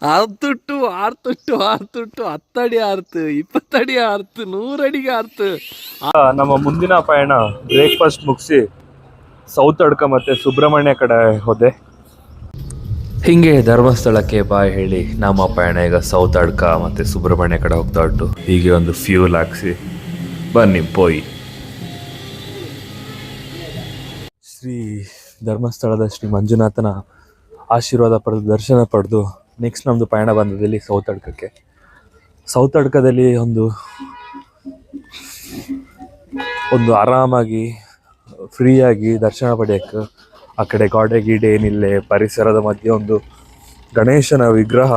ಅರ್ತುಟ್ಟು ಆರ್ತುಟ್ಟು ಆರ್ತುಟ್ಟು 10 ಅಡಿ ಆರ್ತು 20 ಅಡಿ ಆರ್ತು 100 ಅಡಿಗೆ ಆರ್ತು. ನಮ್ಮ ಮುಂದಿನ ಪಯಣ ಬ್ರೇಕ್ಫಾಸ್ಟ್ ಮುಗಿಸಿ ಸೌತ್ ಅಡ್ಕ ಮತ್ತೆ ಸುಬ್ರಹ್ಮಣ್ಯ ಕಡೆ ಹೋದೆ. ಹಿಂಗೆ ಧರ್ಮಸ್ಥಳಕ್ಕೆ ಬಾಯ್ ಹೇಳಿ ನಮ್ಮ ಪಯಣ ಈಗ ಸೌತ್ ಅಡ್ಕ ಮತ್ತೆ ಸುಬ್ರಹ್ಮಣ್ಯ ಕಡೆ ಹೋಗ್ತಾ ಉಂಟು. ಹೀಗೆ ಒಂದು ಫ್ಯೂಲ್ ಹಾಕ್ಸಿ ಬನ್ನಿ ಪೋಯಿ. ಶ್ರೀ ಧರ್ಮಸ್ಥಳದ ಶ್ರೀ ಮಂಜುನಾಥನ ಆಶೀರ್ವಾದ ಪಡೆದು ದರ್ಶನ ಪಡೆದು ನೆಕ್ಸ್ಟ್ ನಮ್ಮದು ಪಯಣ ಬಂದದಲ್ಲಿ ಸೌತ್ ಅಡ್ಕಕ್ಕೆ. ಸೌತ್ ಅಡ್ಕದಲ್ಲಿ ಒಂದು ಆರಾಮಾಗಿ ಫ್ರೀಯಾಗಿ ದರ್ಶನ ಪಡೆಯೋಕ್ಕೆ ಆ ಕಡೆ ಗಾಡೆ ಗೀಡೆ ಏನಿಲ್ಲ, ಪರಿಸರದ ಮಧ್ಯೆ ಒಂದು ಗಣೇಶನ ವಿಗ್ರಹ.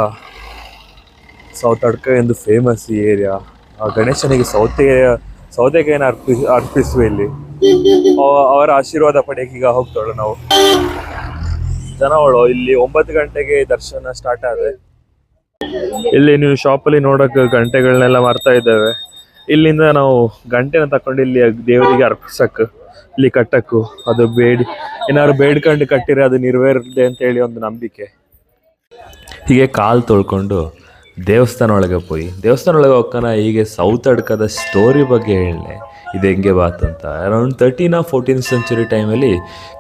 ಸೌತ್ ಅಡ್ಕ ಎಂದು ಫೇಮಸ್ ಈ ಏರಿಯಾ. ಆ ಗಣೇಶನಿಗೆ ಸೌತೆಕಾಯಿನ ಅರ್ಪಿಸುವ ಇಲ್ಲಿ ಅವರ ಆಶೀರ್ವಾದ ಪಡೆಯಕ್ಕೆ ಈಗ ಹೋಗ್ತಾಳು ನಾವು ಜನಗಳು. ಇಲ್ಲಿ 9 ಗಂಟೆಗೆ ದರ್ಶನ ಸ್ಟಾರ್ಟ್ ಆದ್ರೆ ಇಲ್ಲಿ ನೀವು ಶಾಪಲ್ಲಿ ನೋಡೋಕೆ ಗಂಟೆಗಳನ್ನೆಲ್ಲ ಮಾರ್ತಾ ಇದ್ದೇವೆ. ಇಲ್ಲಿಂದ ನಾವು ಗಂಟೆನ ತಕೊಂಡು ಇಲ್ಲಿ ದೇವರಿಗೆ ಅರ್ಪಿಸಕ್ಕೆ ಇಲ್ಲಿ ಕಟ್ಟಕ್ಕು, ಅದು ಏನಾದ್ರು ಬೇಡ್ಕೊಂಡು ಕಟ್ಟಿದ್ರೆ ಅದು ನೆರವೇರುತ್ತೆ ಅಂತ ಹೇಳಿ ಒಂದು ನಂಬಿಕೆ. ಹೀಗೆ ಕಾಲು ತೊಳ್ಕೊಂಡು ದೇವಸ್ಥಾನ ಒಳಗೆ ದೇವಸ್ಥಾನ ಒಳಗೆ ಹೋಗ್ತಾನ. ಹೀಗೆ ಸೌತ್ ಅಡ್ಕದ ಸ್ಟೋರಿ ಬಗ್ಗೆ ಹೇಳಲೆ ಇದು ಹೆಂಗೆ ಬಾತಂತ. ಅರೌಂಡ್ 13 or 14th century ಟೈಮಲ್ಲಿ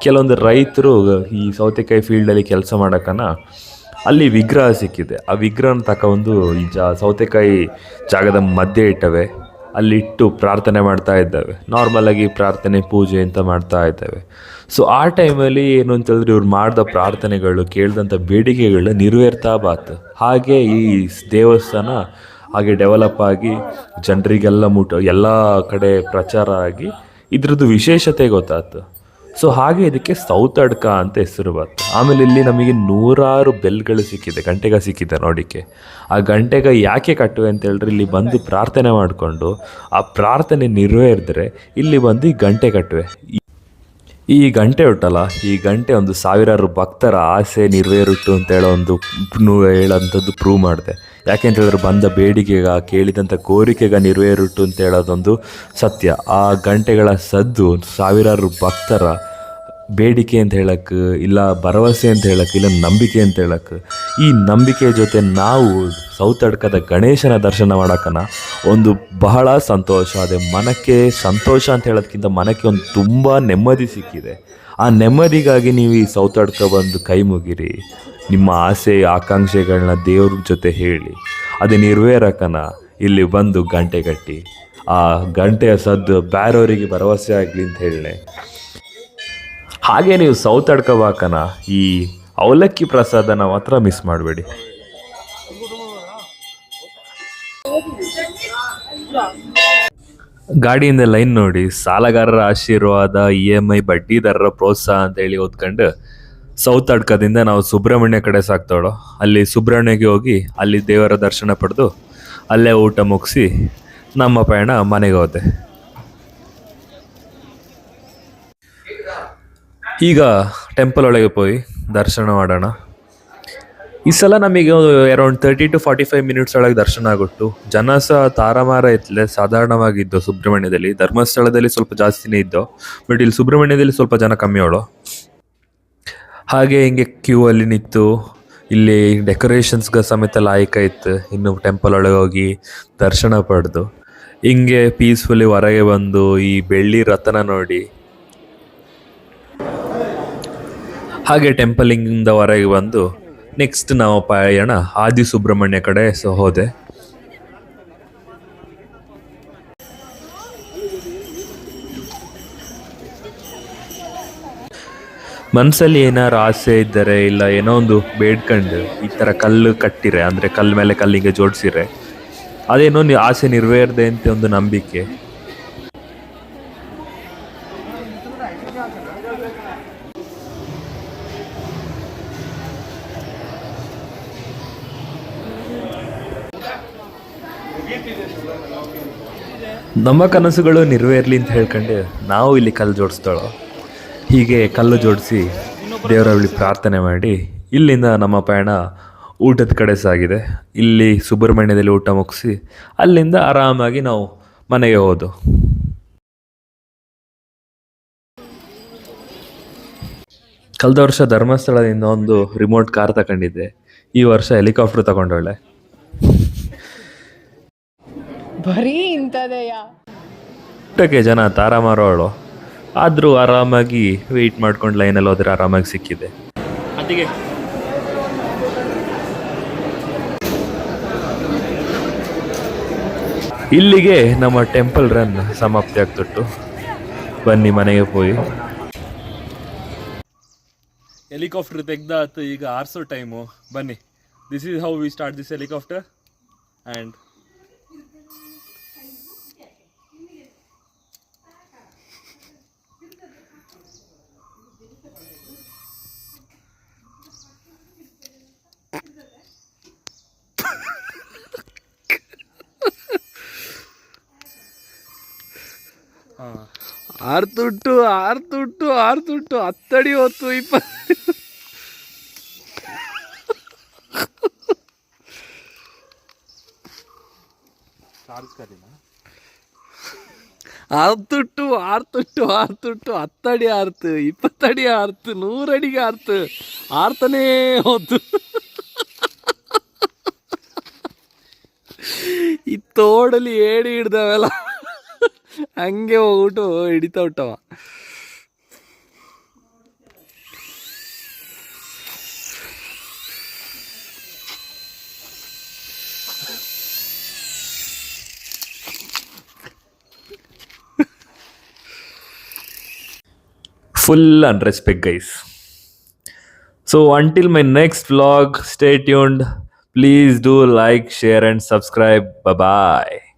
ಕೆಲವೊಂದು ರೈತರು ಈ ಸೌತೆಕಾಯಿ ಫೀಲ್ಡಲ್ಲಿ ಕೆಲಸ ಮಾಡೋಕ್ಕನ ಅಲ್ಲಿ ವಿಗ್ರಹ ಸಿಕ್ಕಿದೆ. ಆ ವಿಗ್ರಹನ ತಗೊಂಡು ಈ ಸೌತೆಕಾಯಿ ಜಾಗದ ಮಧ್ಯೆ ಇಟ್ಟವೆ. ಅಲ್ಲಿಟ್ಟು ಪ್ರಾರ್ಥನೆ ಮಾಡ್ತಾ ಇದ್ದಾವೆ. ನಾರ್ಮಲಾಗಿ ಪ್ರಾರ್ಥನೆ ಪೂಜೆ ಅಂತ ಮಾಡ್ತಾ ಇದ್ದಾವೆ. ಸೊ ಆ ಟೈಮಲ್ಲಿ ಏನು ಅಂತಂದ್ರೆ ಇವ್ರು ಮಾಡಿದ ಪ್ರಾರ್ಥನೆಗಳು, ಕೇಳಿದಂಥ ಬೇಡಿಕೆಗಳು ನೆರವೇರ್ತಾ ಬಾತು. ಹಾಗೆ ಈ ದೇವಸ್ಥಾನ ಹಾಗೆ ಡೆವಲಪ್ ಆಗಿ ಜನರಿಗೆಲ್ಲ ಎಲ್ಲ ಕಡೆ ಪ್ರಚಾರ ಆಗಿ ಇದ್ರದ್ದು ವಿಶೇಷತೆ ಗೊತ್ತಾಯ್ತು. ಸೊ ಹಾಗೆ ಇದಕ್ಕೆ ಸೌತ್ ಅಡ್ಕ ಅಂತ ಹೆಸರು ಬಂತು. ಆಮೇಲೆ ಇಲ್ಲಿ ನಮಗೆ 100 ಬೆಲ್ಗಳು ಸಿಕ್ಕಿದೆ, ಗಂಟೆಗ ಸಿಕ್ಕಿದೆ ನೋಡಿಕೆ. ಆ ಗಂಟೆಗ ಯಾಕೆ ಕಟ್ಟುವೆ ಅಂತ ಹೇಳಿದ್ರೆ ಇಲ್ಲಿ ಬಂದು ಪ್ರಾರ್ಥನೆ ಮಾಡಿಕೊಂಡು ಆ ಪ್ರಾರ್ಥನೆ ನೆರವೇರಿದ್ರೆ ಇಲ್ಲಿ ಬಂದು ಈ ಗಂಟೆ ಕಟ್ಟುವೆ. ಈ ಗಂಟೆ ಉಂಟಲ್ಲ, ಈ ಗಂಟೆ ಒಂದು ಸಾವಿರಾರು ಭಕ್ತರ ಆಸೆ ನೆರವೇರುಟ್ಟು ಅಂತ ಹೇಳೋಂಥದ್ದು ಪ್ರೂವ್ ಮಾಡಿದೆ. ಯಾಕೆ ಅಂತ ಹೇಳಿದ್ರೆ ಬಂದ ಬೇಡಿಕೆಗ, ಕೇಳಿದಂಥ ಕೋರಿಕೆಗ ನೆರವೇರುಟ್ಟು ಅಂತ ಹೇಳೋದೊಂದು ಸತ್ಯ. ಆ ಗಂಟೆಗಳ ಸದ್ದು ಸಾವಿರಾರು ಭಕ್ತರ ಬೇಡಿಕೆ ಅಂತ ಹೇಳಕ್ಕೆ, ಇಲ್ಲ ಭರವಸೆ ಅಂತ ಹೇಳಕ್ಕೆ, ಇಲ್ಲ ನಂಬಿಕೆ ಅಂತ ಹೇಳಕ್ಕೆ. ಈ ನಂಬಿಕೆ ಜೊತೆ ನಾವು ಸೌತ್ ಅಡ್ಕದ ಗಣೇಶನ ದರ್ಶನ ಮಾಡೋಕ್ಕನ ಒಂದು ಬಹಳ ಸಂತೋಷ. ಅದೇ ಮನಕ್ಕೆ ಸಂತೋಷ ಅಂತ ಹೇಳೋದಕ್ಕಿಂತ ಮನಕ್ಕೆ ಒಂದು ತುಂಬ ನೆಮ್ಮದಿ ಸಿಕ್ಕಿದೆ. ಆ ನೆಮ್ಮದಿಗಾಗಿ ನೀವು ಈ ಸೌತ್ ಅಡ್ಕ ಬಂದು ಕೈ ಮುಗಿರಿ. ನಿಮ್ಮ ಆಸೆ ಆಕಾಂಕ್ಷೆಗಳನ್ನ ದೇವ್ರ ಜೊತೆ ಹೇಳಿ ಅದು ನೆರವೇರಕ್ಕನ ಇಲ್ಲಿ ಬಂದು ಗಂಟೆ ಕಟ್ಟಿ ಆ ಗಂಟೆಯ ಸದ್ದು ಬೇರೆಯವರಿಗೆ ಭರವಸೆ ಆಗಲಿ ಅಂತ ಹೇಳಿ. ಹಾಗೆ ನೀವು ಸೌತ್ ಅಡ್ಕ ಬಾಕನ ಈ ಅವಲಕ್ಕಿ ಪ್ರಸಾದನ ಮಾತ್ರ ಮಿಸ್ ಮಾಡಬೇಡಿ. ಗಾಡಿಯಿಂದ ಲೈನ್ ನೋಡಿ, ಸಾಲಗಾರರ ಆಶೀರ್ವಾದ, EMI ಬಡ್ಡಿದಾರರ ಪ್ರೋತ್ಸಾಹ ಅಂತ ಹೇಳಿ ಓದ್ಕೊಂಡು ಸೌತ್ ಅಡ್ಕದಿಂದ ನಾವು ಸುಬ್ರಹ್ಮಣ್ಯ ಕಡೆ ಸಾಕ್ತಾಳೋ. ಅಲ್ಲಿ ಸುಬ್ರಹ್ಮಣ್ಯಗೆ ಹೋಗಿ ಅಲ್ಲಿ ದೇವರ ದರ್ಶನ ಪಡೆದು ಅಲ್ಲೇ ಊಟ ಮುಗಿಸಿ ನಮ್ಮ ಪಯಣ ಮನೆಗೆ ಹೋದೆ. ಈಗ ಟೆಂಪಲ್ ಒಳಗೆ ದರ್ಶನ ಮಾಡೋಣ. ಈ ಸಲ ನಮಗೆ ಅರೌಂಡ್ 30 to 45 minutes ಒಳಗೆ ದರ್ಶನ ಆಗುಟ್ಟು. ಜನ ಸಹ ತಾರಮಾರ ಇತ್ತಲೆ ಸಾಧಾರಣವಾಗಿದ್ದು ಸುಬ್ರಹ್ಮಣ್ಯದಲ್ಲಿ. ಧರ್ಮಸ್ಥಳದಲ್ಲಿ ಸ್ವಲ್ಪ ಜಾಸ್ತಿನೇ ಇದ್ದು, ಬಟ್ ಇಲ್ಲಿ ಸುಬ್ರಹ್ಮಣ್ಯದಲ್ಲಿ ಸ್ವಲ್ಪ ಜನ ಕಮ್ಮಿ ಅವಳು. ಹಾಗೆ ಹಿಂಗೆ ಕ್ಯೂ ಅಲ್ಲಿ ನಿಂತು ಇಲ್ಲಿ ಡೆಕೋರೇಷನ್ಸ್ಗೆ ಸಮೇತ ಲಾಯಕ ಇತ್ತು. ಇನ್ನು ಟೆಂಪಲ್ ಒಳಗೆ ಹೋಗಿ ದರ್ಶನ ಪಡೆದು ಹಿಂಗೆ ಪೀಸ್ಫುಲಿ ಹೊರಗೆ ಬಂದು ಈ ಬೆಳ್ಳಿ ರಥನ ನೋಡಿ ಹಾಗೆ ಟೆಂಪಲಿಂದ ಹೊರಗೆ ಬಂದು ನೆಕ್ಸ್ಟ್ ನಾವು ಪಯಣ ಆದಿ ಸುಬ್ರಹ್ಮಣ್ಯ ಕಡೆ ಹೋದೆ. ಮನಸ್ಸಲ್ಲಿ ಏನಾರು ಆಸೆ ಇದ್ದರೆ, ಇಲ್ಲ ಏನೋ ಒಂದು ಬೇಡ್ಕೊಂಡು ಈ ಥರ ಕಲ್ಲು ಕಟ್ಟಿರೆ, ಅಂದರೆ ಕಲ್ಲು ಮೇಲೆ ಕಲ್ಲಿಗೆ ಜೋಡಿಸಿರೆ ಅದೇನೋ ಆಸೆ ನೆರವೇರದೆ ಅಂತ ಒಂದು ನಂಬಿಕೆ. ನಮ್ಮ ಕನಸುಗಳು ನೆರವೇರಲಿ ಅಂತ ಹೇಳ್ಕೊಂಡು ನಾವು ಇಲ್ಲಿ ಕಲ್ಲು ಜೋಡಿಸ್ತಾಳೋ. ಹೀಗೆ ಕಲ್ಲು ಜೋಡಿಸಿ ದೇವರ ಬಳಿ ಪ್ರಾರ್ಥನೆ ಮಾಡಿ ಇಲ್ಲಿಂದ ನಮ್ಮ ಪಯಣ ಊಟದ ಕಡೆ ಸಾಗಿದೆ. ಇಲ್ಲಿ ಸುಬ್ರಹ್ಮಣ್ಯದಲ್ಲಿ ಊಟ ಮುಗಿಸಿ ಅಲ್ಲಿಂದ ಆರಾಮಾಗಿ ನಾವು ಮನೆಗೆ ಹೋದು. ಕಳೆದ ವರ್ಷ ಧರ್ಮಸ್ಥಳದಿಂದ ಒಂದು ರಿಮೋಟ್ ಕಾರ್ ತಗೊಂಡಿದ್ದೆ. ಈ ವರ್ಷ ಹೆಲಿಕಾಪ್ಟರ್ ತಗೊಂಡೊಳ್ಳೆ. ಬರೀ ಇಂಥದೆಯಾ? ಊಟಕ್ಕೆ ಜನ ತಾರ ಮಾರೋಳು, ಆದರೂ ಆರಾಮಾಗಿ ವೆಯ್ಟ್ ಮಾಡ್ಕೊಂಡು ಲೈನಲ್ಲಿ ಹೋದ್ರೆ ಆರಾಮಾಗಿ ಸಿಕ್ಕಿದೆ. ಅದಕ್ಕೆ ಇಲ್ಲಿಗೆ ನಮ್ಮ ಟೆಂಪಲ್ ರನ್ ಸಮಾಪ್ತಿ ಆಗ್ತಿತ್ತು. ಬನ್ನಿ ಮನೆಗೆ ಹೋಗಿ. ಹೆಲಿಕಾಪ್ಟರ್ ತೆಗ್ದಾತು, ಈಗ ಆರ್ಸೋ ಟೈಮು. ಬನ್ನಿ, this is how we start this helicopter. And ಆರ್ತುಟ್ಟು ಆರ್ತುಟ್ಟು ಆರ್ತುಟ್ಟು ಹತ್ತಡಿ ಹೊತ್ತು 20 ಆರ್ತುಟ್ಟು ಆರ್ತುಟ್ಟು ಆರ್ತುಟ್ಟು 10 ಅಡಿ ಆರ್ತು 20 ಅಡಿ ಆರ್ತು 100 ಅಡಿಗೆ ಆರ್ತು ಆರ್ತನೇ ಹೋತು. ಈ ತೋಡಲ್ಲಿ ಏಡಿ ಹಿಡ್ದವೆಲ್ಲ ಹಂಗೆ ಹೋಗ್ಬಿಟ್ಟು ಹಿಡಿತಾ ಬಿಟ್ಟವ. full unrespect, guys. So until my next vlog, stay tuned. Please do like, share and subscribe. Bye bye.